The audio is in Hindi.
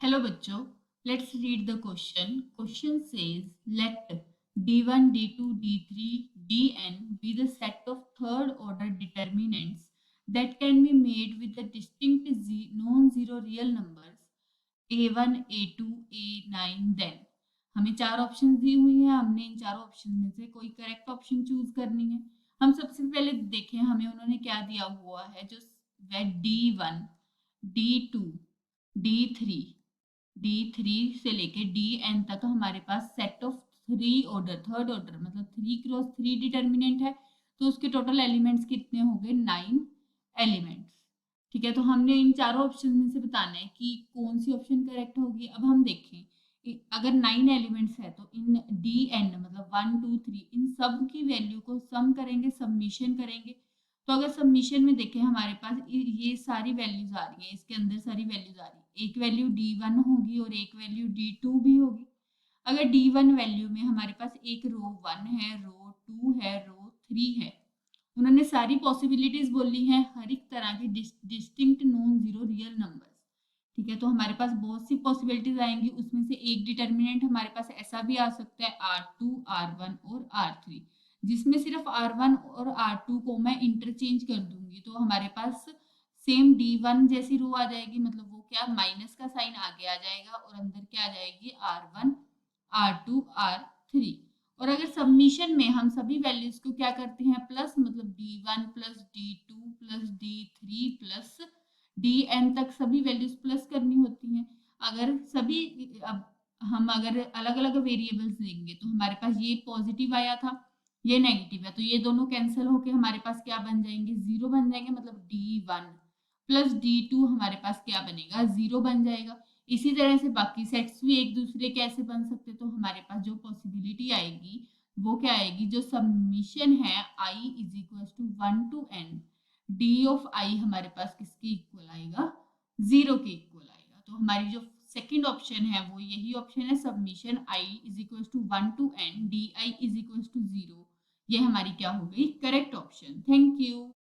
Hello बच्चों, let's read the question. Question says let d1, d2, d3, dn be the set of third order determinants that can be made with the distinct non-zero real numbers a1, a2, a9 then. हमें चार ऑप्शन दी हुई हैं, हमने इन चारों ऑप्शन में से कोई करेक्ट ऑप्शन चूज करनी है। हम सबसे पहले देखें हमें उन्होंने क्या दिया हुआ है, जो वह d1, d2, d3 D3 से लेके DN तक हमारे पास सेट ऑफ थर्ड ऑर्डर मतलब 3 क्रॉस 3 डिटर्मिनेंट है। तो उसके टोटल एलिमेंट्स कितने हो गए? 9 एलिमेंट्स। ठीक है, तो हमने इन चारों ऑप्शन में से बताना है कि कौन सी ऑप्शन करेक्ट होगी। अब हम देखें, अगर 9 एलिमेंट्स है तो इन DN मतलब 1 2 3 इन सब की वैल्यू को सम करेंगे, सबमिशन करेंगे। तो अगर सबमिशन में देखें हमारे पास ये सारी वैल्यूज आ रही हैं, इसके अंदर सारी वैल्यूज आ रही है। एक वैल्यू D1 होगी और एक वैल्यू D2 भी होगी। अगर D1 वैल्यू में हमारे पास एक रो 1 है, रो 2 है, रो 3 है। उन्होंने सारी पॉसिबिलिटीज बोली हैं, हर एक तरह के distinct non zero real numbers. ठीक है, तो हमारे पास बहुत सी पॉसिबिलिटीज आएंगी, उसमें से एक डिटर्मिनेंट हमारे पास ऐसा भी आ सकता है R2, R1 और R3, जिसमें सिर्फ R1 और R2 को मैं इंटरचेंज कर दूंगी तो हमारे पास सेम D1 जैसी रो आ जाएगी। मतलब वो क्या, माइनस का साइन आगे आ जाएगा और अंदर क्या आ जाएगी, R1, R2, R3। और अगर सबमिशन में हम सभी वैल्यूज को क्या करते हैं, प्लस मतलब D1 plus D2 plus D3 plus DN तक सभी वैल्यूज प्लस करनी होती हैं। अगर सभी अब हम अगर अलग अलग वेरिएबल्स देंगे तो हमारे पास ये पॉजिटिव आया था, ये नेगेटिव है, तो ये दोनों कैंसिल होके हमारे पास क्या बन जाएंगे, जीरो बन जाएंगे। मतलब D1 प्लस D2 हमारे पास क्या बनेगा, जीरो बन जाएगा। इसी तरह से बाकी सेट्स भी एक दूसरे कैसे बन सकते, तो हमारे पास जो पॉसिबिलिटी आएगी वो क्या आएगी, जो सबमिशन है I is equal to 1 to n d of I हमारे पास किसके इक्वल आएगा, जीरो के इक्वल आएगा। तो हमारी जो सेकंड ऑप्शन है वो यही ऑप्शन है, summation I is equal to 1 to n D I is equal to zero. ये हमारी क्या हो गई, करेक्ट ऑप्शन। Thank you.